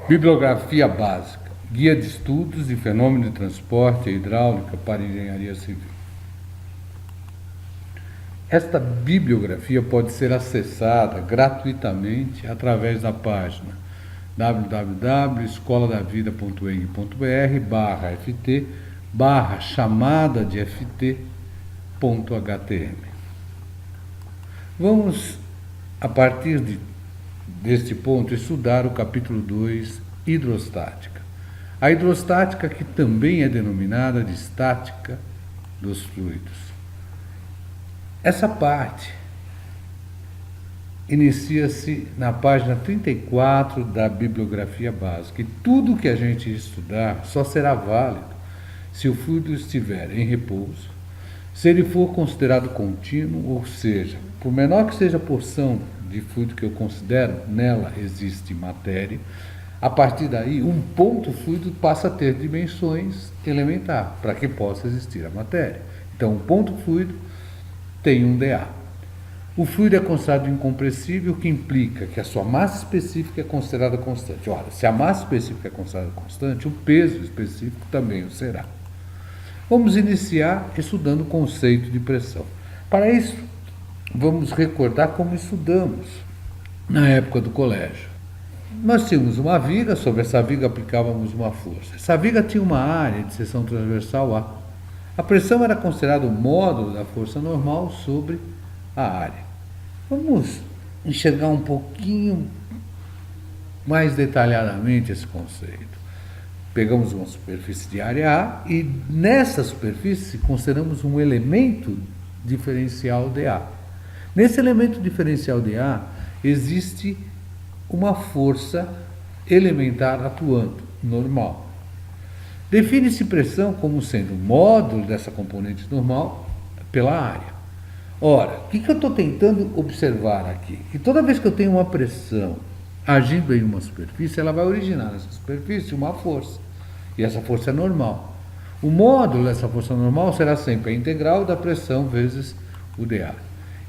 Bibliografia básica. Guia de estudos de fenômenos de transporte e hidráulica para engenharia civil. Esta bibliografia pode ser acessada gratuitamente através da página www.escoladavida.eng.br/ft/chamada de ft.htm. Vamos, a partir deste ponto, estudar o capítulo 2, hidrostática. A hidrostática, que também é denominada de estática dos fluidos. Essa parte inicia-se na página 34 da bibliografia básica. E tudo que a gente estudar só será válido se o fluido estiver em repouso, se ele for considerado contínuo, ou seja, por menor que seja a porção de fluido que eu considero, nela existe matéria. A partir daí, um ponto fluido passa a ter dimensões elementar para que possa existir a matéria. Então, um ponto fluido tem um dA. O fluido é considerado incompressível, o que implica que a sua massa específica é considerada constante. Ora, se a massa específica é considerada constante, o peso específico também o será. Vamos iniciar estudando o conceito de pressão. Para isso, vamos recordar como estudamos na época do colégio. Nós tínhamos uma viga, sobre essa viga aplicávamos uma força. Essa viga tinha uma área de seção transversal A. A pressão era considerada o módulo da força normal sobre a área. Vamos enxergar um pouquinho mais detalhadamente esse conceito. Pegamos uma superfície de área A e nessa superfície consideramos um elemento diferencial dA. Nesse elemento diferencial dA existe uma força elementar atuando, normal. Define-se pressão como sendo o módulo dessa componente normal pela área. Ora, o que eu estou tentando observar aqui? Que toda vez que eu tenho uma pressão agindo em uma superfície, ela vai originar nessa superfície uma força. E essa força é normal. O módulo dessa força normal será sempre a integral da pressão vezes o dA.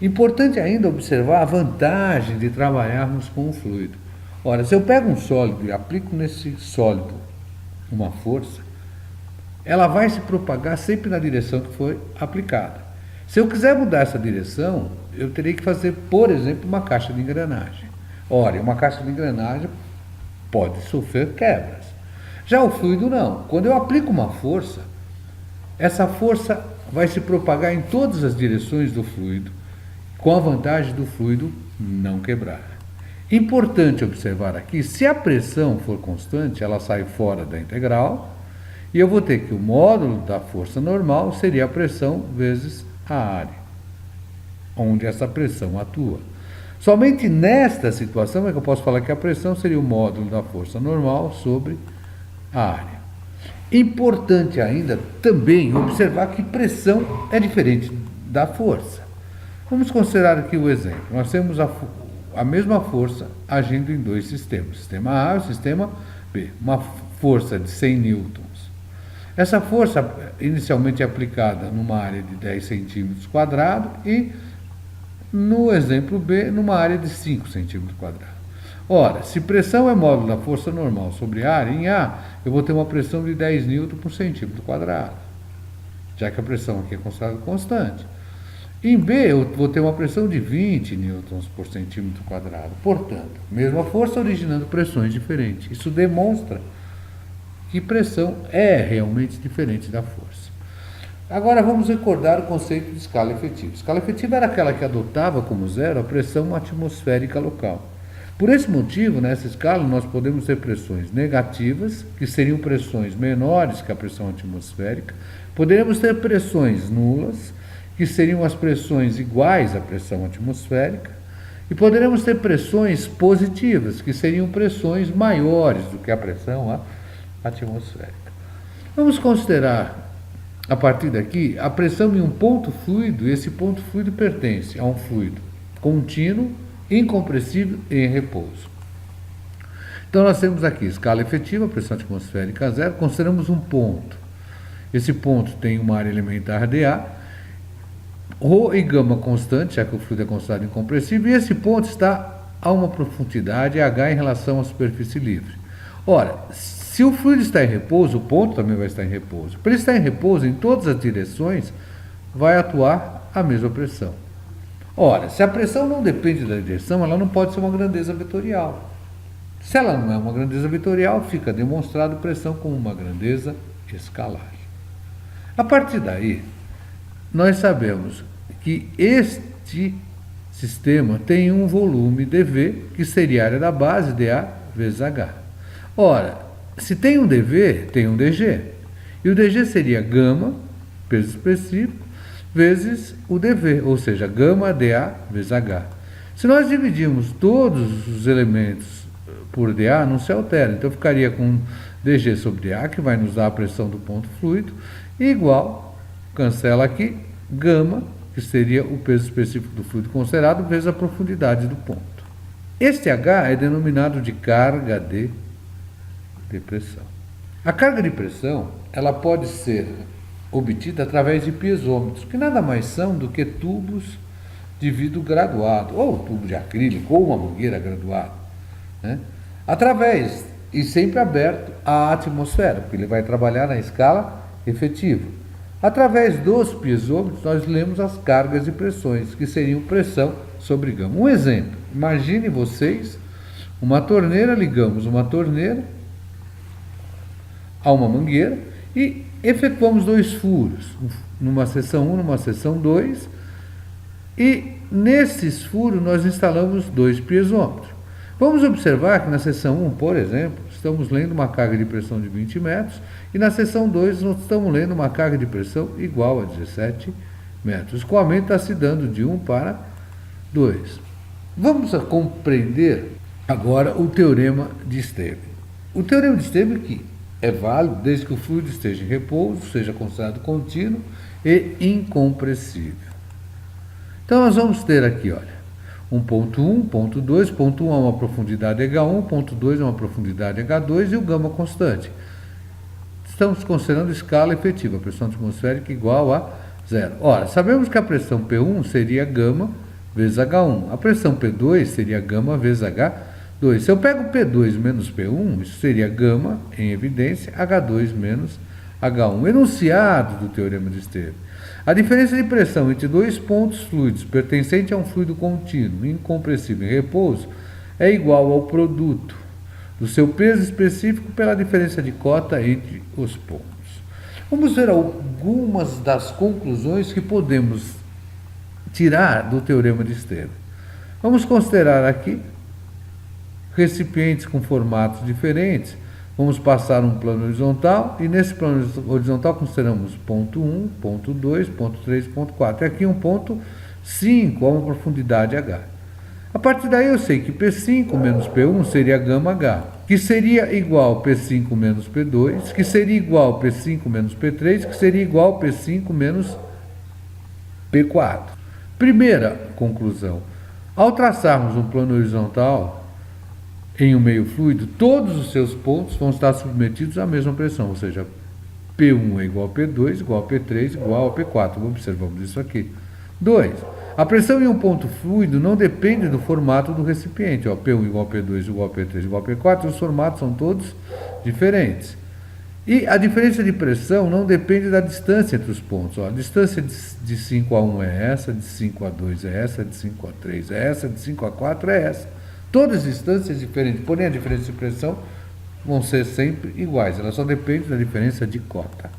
Importante ainda observar a vantagem de trabalharmos com um fluido. Ora, se eu pego um sólido e aplico nesse sólido uma força, ela vai se propagar sempre na direção que foi aplicada. Se eu quiser mudar essa direção, eu terei que fazer, por exemplo, uma caixa de engrenagem. Ora, uma caixa de engrenagem pode sofrer quebras. Já o fluido não. Quando eu aplico uma força, essa força vai se propagar em todas as direções do fluido, com a vantagem do fluido não quebrar. Importante observar aqui, se a pressão for constante, ela sai fora da integral, e eu vou ter que o módulo da força normal seria a pressão vezes a área, onde essa pressão atua. Somente nesta situação é que eu posso falar que a pressão seria o módulo da força normal sobre a área. Importante ainda também observar que pressão é diferente da força. Vamos considerar aqui o exemplo. Nós temos a mesma força agindo em dois sistemas, sistema A e o sistema B, uma força de 100 newtons. Essa força inicialmente é aplicada numa área de 10 centímetros quadrados e, no exemplo B, numa área de 5 centímetros quadrados. Ora, se pressão é módulo da força normal sobre a área, em A, eu vou ter uma pressão de 10 newtons por centímetro quadrado, já que a pressão aqui é considerada constante. Em B, eu vou ter uma pressão de 20 newtons por centímetro quadrado. Portanto, mesma força originando pressões diferentes. Isso demonstra que pressão é realmente diferente da força. Agora vamos recordar o conceito de escala efetiva. Escala efetiva era aquela que adotava como zero a pressão atmosférica local. Por esse motivo, nessa escala, nós podemos ter pressões negativas, que seriam pressões menores que a pressão atmosférica. Poderemos ter pressões nulas, que seriam as pressões iguais à pressão atmosférica. E poderemos ter pressões positivas, que seriam pressões maiores do que a pressão atmosférica. Vamos considerar, a partir daqui, a pressão em um ponto fluido, e esse ponto fluido pertence a um fluido contínuo, incompressível e em repouso. Então nós temos aqui escala efetiva, pressão atmosférica zero, consideramos um ponto. Esse ponto tem uma área elementar dA, Rho e gama constante, já que o fluido é considerado incompressível, e esse ponto está a uma profundidade h em relação à superfície livre. Ora, se o fluido está em repouso, o ponto também vai estar em repouso. Para ele estar em repouso em todas as direções, vai atuar a mesma pressão. Ora, se a pressão não depende da direção, ela não pode ser uma grandeza vetorial. Se ela não é uma grandeza vetorial, fica demonstrado pressão como uma grandeza escalar. A partir daí, nós sabemos que este sistema tem um volume dV, que seria a área da base, dA vezes H. Ora, se tem um dV, tem um dG. E o dG seria gama, peso específico, vezes o dV, ou seja, gama dA vezes H. Se nós dividirmos todos os elementos por dA, não se altera. Então ficaria com dG sobre dA, que vai nos dar a pressão do ponto fluido, igual, cancela aqui, gama, que seria o peso específico do fluido considerado, vezes a profundidade do ponto. Este H é denominado de carga de pressão. A carga de pressão, ela pode ser obtida através de piezômetros, que nada mais são do que tubos de vidro graduado, ou tubo de acrílico, ou uma mangueira graduada, né? Através, e sempre aberto à atmosfera, porque ele vai trabalhar na escala efetiva. Através dos piezômetros, nós lemos as cargas e pressões, que seriam pressão sobre gama. Um exemplo, imagine vocês uma torneira, ligamos uma torneira a uma mangueira e efetuamos 2 furos, numa seção 1, numa seção 2, e nesses furos nós instalamos 2 piezômetros. Vamos observar que na seção 1, por exemplo, estamos lendo uma carga de pressão de 20 metros, e na seção 2 nós estamos lendo uma carga de pressão igual a 17 metros. O escoamento está se dando de 1 para 2. Vamos compreender agora o teorema de Stevens. O teorema de Stevens que é válido desde que o fluido esteja em repouso, seja considerado contínuo e incompressível. Então nós vamos ter aqui, olha, um ponto 1, ponto 2, ponto 1 é uma profundidade H1, ponto 2 é uma profundidade H2 e o gama constante. Estamos considerando escala efetiva, pressão atmosférica igual a 0. Ora, sabemos que a pressão P1 seria gama vezes H1. A pressão P2 seria gama vezes H2. Se eu pego P2 menos P1, isso seria gama, em evidência, H2 menos H1. Enunciado do teorema de Stevens. A diferença de pressão entre 2 pontos fluidos pertencente a um fluido contínuo, incompressível em repouso, é igual ao produto do seu peso específico pela diferença de cota entre os pontos. Vamos ver algumas das conclusões que podemos tirar do teorema de Stevens. Vamos considerar aqui recipientes com formatos diferentes. Vamos passar um plano horizontal e nesse plano horizontal consideramos ponto 1, ponto 2, ponto 3, ponto 4. E aqui um ponto 5 a uma profundidade H. A partir daí eu sei que P5 menos P1 seria gama H, que seria igual a P5 menos P2, que seria igual a P5 menos P3, que seria igual a P5 menos P4. Primeira conclusão, ao traçarmos um plano horizontal em um meio fluido, todos os seus pontos vão estar submetidos à mesma pressão, ou seja, P1 é igual a P2, igual a P3, igual a P4. Observamos isso aqui. 2. A pressão em um ponto fluido não depende do formato do recipiente. P1 igual a P2, igual a P3, igual a P4, os formatos são todos diferentes. E a diferença de pressão não depende da distância entre os pontos. A distância de 5 a 1 é essa, de 5 a 2 é essa, de 5 a 3 é essa, de 5 a 4 é essa. Todas as distâncias diferentes, porém a diferença de pressão vão ser sempre iguais. Ela só depende da diferença de cota.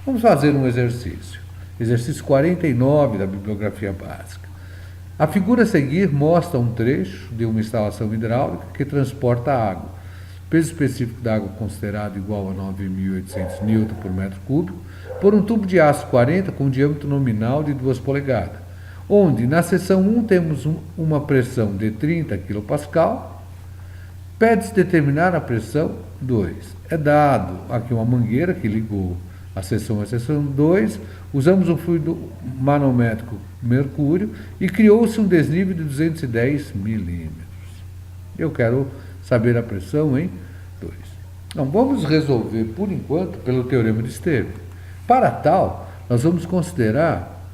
Vamos fazer um exercício. Exercício 49 da bibliografia básica. A figura a seguir mostra um trecho de uma instalação hidráulica que transporta água. Peso específico da água considerado igual a 9.800 N por metro cúbico, por um tubo de aço 40 com diâmetro nominal de 2 polegadas, onde na seção 1 temos uma pressão de 30 kPa, pede-se determinar a pressão 2. É dado aqui uma mangueira que ligou a seção 1 à seção 2, usamos um fluido manométrico mercúrio e criou-se um desnível de 210 milímetros. Eu quero saber a pressão em 2. Então, vamos resolver, por enquanto, pelo teorema de Stevens. Para tal, nós vamos considerar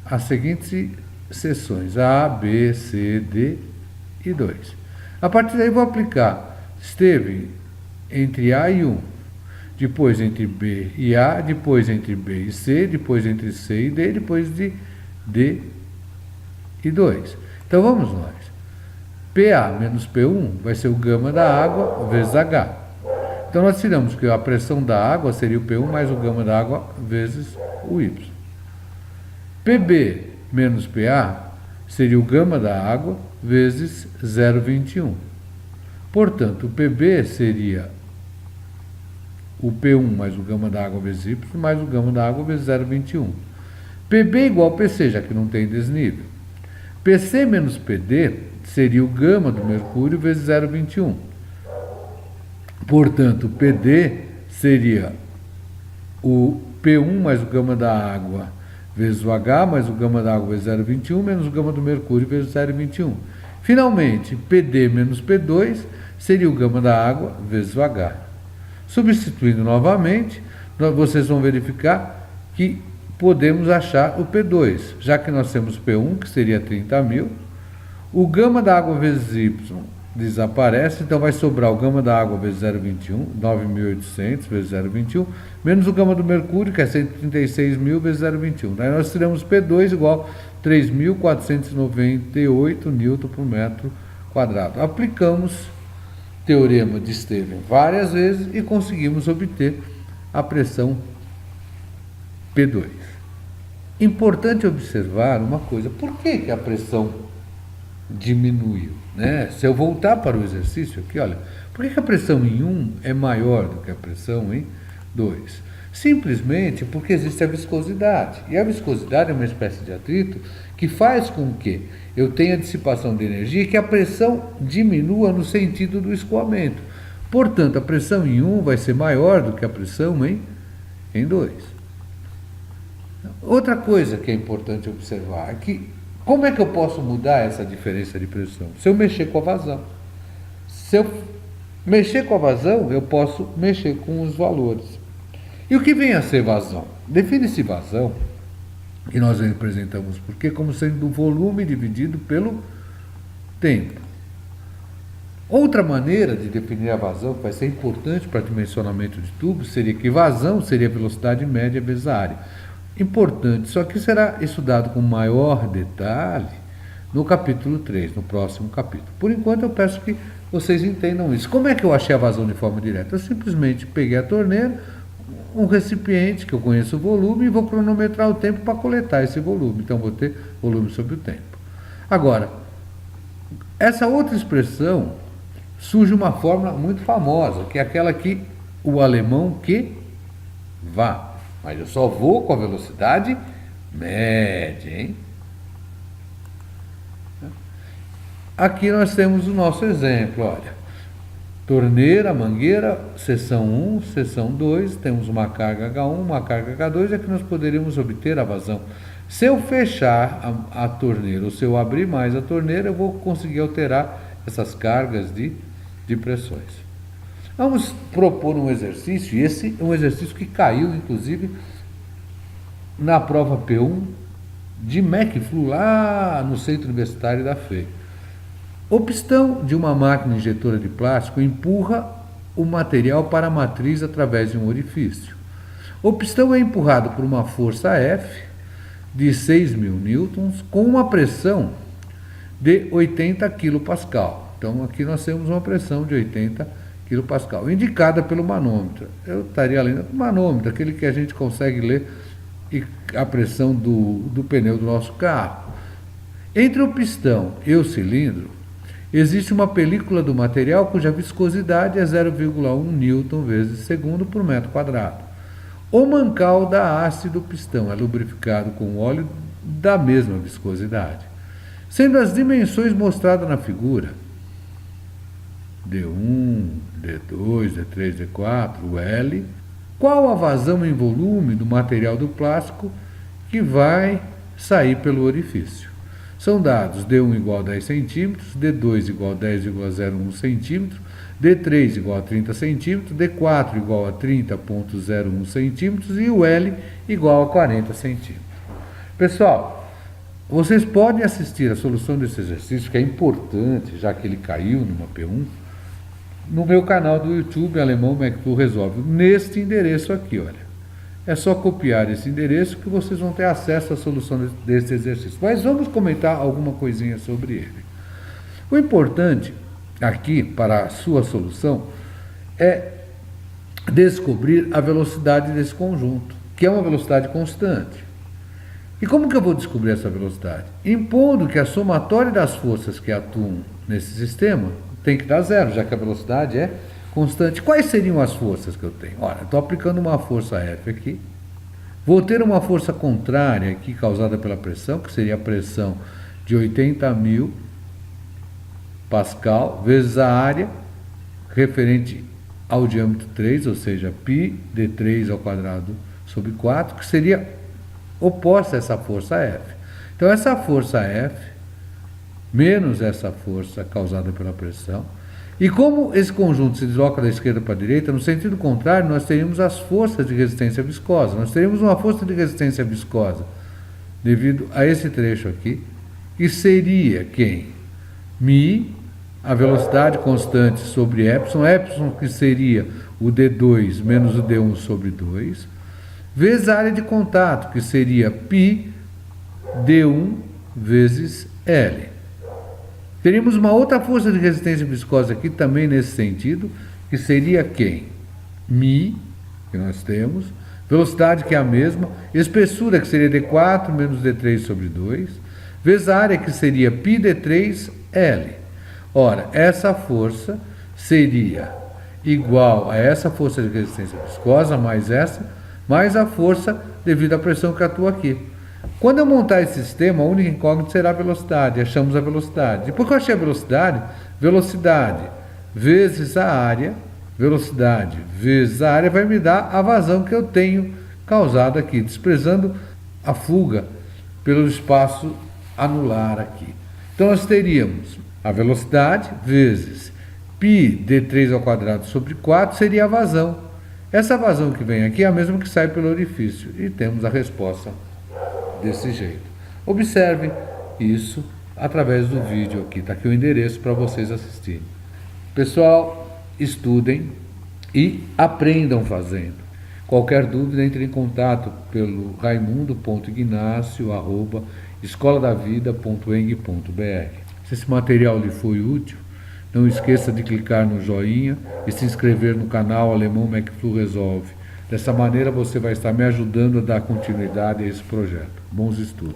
as seguintes seções, A, B, C, D e 2. A partir daí, vou aplicar Stevens entre A e 1, depois entre B e A, depois entre B e C, depois entre C e D, depois de D e 2. Então vamos nós. PA menos P1 vai ser o gama da água vezes H. Então nós tiramos que a pressão da água seria o P1 mais o gama da água vezes o Y. PB menos PA seria o gama da água vezes 0,21. Portanto, o PB seria o P1 mais o gama da água vezes Y mais o gama da água vezes 0,21. PB igual a PC, já que não tem desnível. PC menos PD seria o gama do mercúrio vezes 0,21. Portanto, PD seria o P1 mais o gama da água vezes o H mais o gama da água vezes 0,21 menos o gama do mercúrio vezes 0,21. Finalmente, PD menos P2 seria o gama da água vezes o H. Substituindo novamente, vocês vão verificar que podemos achar o P2, já que nós temos P1, que seria 30.000, o gama da água vezes Y desaparece, então vai sobrar o gama da água vezes 0,21, 9.800 vezes 0,21, menos o gama do mercúrio, que é 136.000 vezes 0,21. Daí nós tiramos P2 igual a 3.498 newton por metro quadrado. Aplicamos teorema de Stevens várias vezes e conseguimos obter a pressão P2. Importante observar uma coisa, por que a pressão diminuiu? Né? Se eu voltar para o exercício aqui, olha, por que a pressão em 1 é maior do que a pressão em 2? Simplesmente porque existe a viscosidade. E a viscosidade é uma espécie de atrito que faz com que eu tenha dissipação de energia e que a pressão diminua no sentido do escoamento. Portanto, a pressão em 1 vai ser maior do que a pressão em 2. Outra coisa que é importante observar é que como é que eu posso mudar essa diferença de pressão? Se eu mexer com a vazão. Se eu mexer com a vazão, eu posso mexer com os valores. E o que vem a ser vazão? Define-se vazão, que nós representamos porque como sendo o volume dividido pelo tempo. Outra maneira de definir a vazão, que vai ser importante para dimensionamento de tubos, seria que vazão seria a velocidade média vezes a área. Importante, só que será estudado com maior detalhe no capítulo 3, no próximo capítulo. Por enquanto eu peço que vocês entendam isso. Como é que eu achei a vazão de forma direta? Eu simplesmente peguei a torneira, um recipiente que eu conheço o volume e vou cronometrar o tempo para coletar esse volume. Então vou ter volume sobre o tempo. Agora, essa outra expressão surge uma fórmula muito famosa, que é aquela que o alemão que vá. Mas eu só vou com a velocidade média, hein? Aqui nós temos o nosso exemplo, olha. Torneira, mangueira, seção 1, seção 2, temos uma carga H1, uma carga H2, é que nós poderíamos obter a vazão. Se eu fechar a torneira, ou se eu abrir mais a torneira, eu vou conseguir alterar essas cargas de pressões. Vamos propor um exercício, e esse é um exercício que caiu, inclusive, na prova P1 de MEC-Flu, lá no Centro Universitário da FEI. O pistão de uma máquina injetora de plástico empurra o material para a matriz através de um orifício. O pistão é empurrado por uma força F de 6.000 newtons com uma pressão de 80 kPa. Então, aqui nós temos uma pressão de 80 kPa, indicada pelo manômetro. Eu estaria lendo o manômetro, aquele que a gente consegue ler a pressão do pneu do nosso carro. Entre o pistão e o cilindro, existe uma película do material cuja viscosidade é 0,1 newton vezes segundo por metro quadrado. O mancal da haste do pistão é lubrificado com óleo da mesma viscosidade. Sendo as dimensões mostradas na figura, D1, D2, D3, D4, L, qual a vazão em volume do material do plástico que vai sair pelo orifício? São dados D1 igual a 10 centímetros, D2 igual a 10,01 centímetro, D3 igual a 30 centímetros, D4 igual a 30,01 centímetros e o L igual a 40 centímetros. Pessoal, vocês podem assistir a solução desse exercício, que é importante, já que ele caiu numa P1, no meu canal do YouTube, Alemão McFlu Resolve, neste endereço aqui, olha. É só copiar esse endereço que vocês vão ter acesso à solução desse exercício. Mas vamos comentar alguma coisinha sobre ele. O importante aqui para a sua solução é descobrir a velocidade desse conjunto, que é uma velocidade constante. E como que eu vou descobrir essa velocidade? Impondo que a somatória das forças que atuam nesse sistema tem que dar zero, já que a velocidade é constante. Quais seriam as forças que eu tenho? Olha, estou aplicando uma força F aqui. Vou ter uma força contrária aqui, causada pela pressão, que seria a pressão de 80.000 Pascal, vezes a área, referente ao diâmetro 3, ou seja, π de 3 ao quadrado sobre 4, que seria oposta a essa força F. Então, essa força F, menos essa força causada pela pressão, e como esse conjunto se desloca da esquerda para a direita, no sentido contrário, nós teríamos as forças de resistência viscosa. Nós teríamos uma força de resistência viscosa devido a esse trecho aqui, que seria quem? Mi, a velocidade constante sobre epsilon que seria o d2 menos o d1 sobre 2, vezes a área de contato, que seria π d1 vezes L. Teríamos uma outra força de resistência viscosa aqui também nesse sentido, que seria quem? Mi, que nós temos, velocidade que é a mesma, espessura que seria d4 menos d3 sobre 2, vezes a área que seria π d3 L. Ora, essa força seria igual a essa força de resistência viscosa, mais essa, mais a força devido à pressão que atua aqui. Quando eu montar esse sistema, a única incógnita será a velocidade. Achamos a velocidade. Depois que eu achei a velocidade vezes a área, velocidade vezes a área vai me dar a vazão que eu tenho causado aqui, desprezando a fuga pelo espaço anular aqui. Então, nós teríamos a velocidade vezes π d3 ao quadrado sobre 4 seria a vazão. Essa vazão que vem aqui é a mesma que sai pelo orifício. E temos a resposta desse jeito. Observem isso através do vídeo aqui. Está aqui o endereço para vocês assistirem. Pessoal, estudem e aprendam fazendo. Qualquer dúvida, entre em contato pelo raimundo.ignacio@escoladavida.eng.br. Se esse material lhe foi útil, não esqueça de clicar no joinha e se inscrever no canal Alemão McFlu Resolve. Dessa maneira você vai estar me ajudando a dar continuidade a esse projeto. Bons estudos!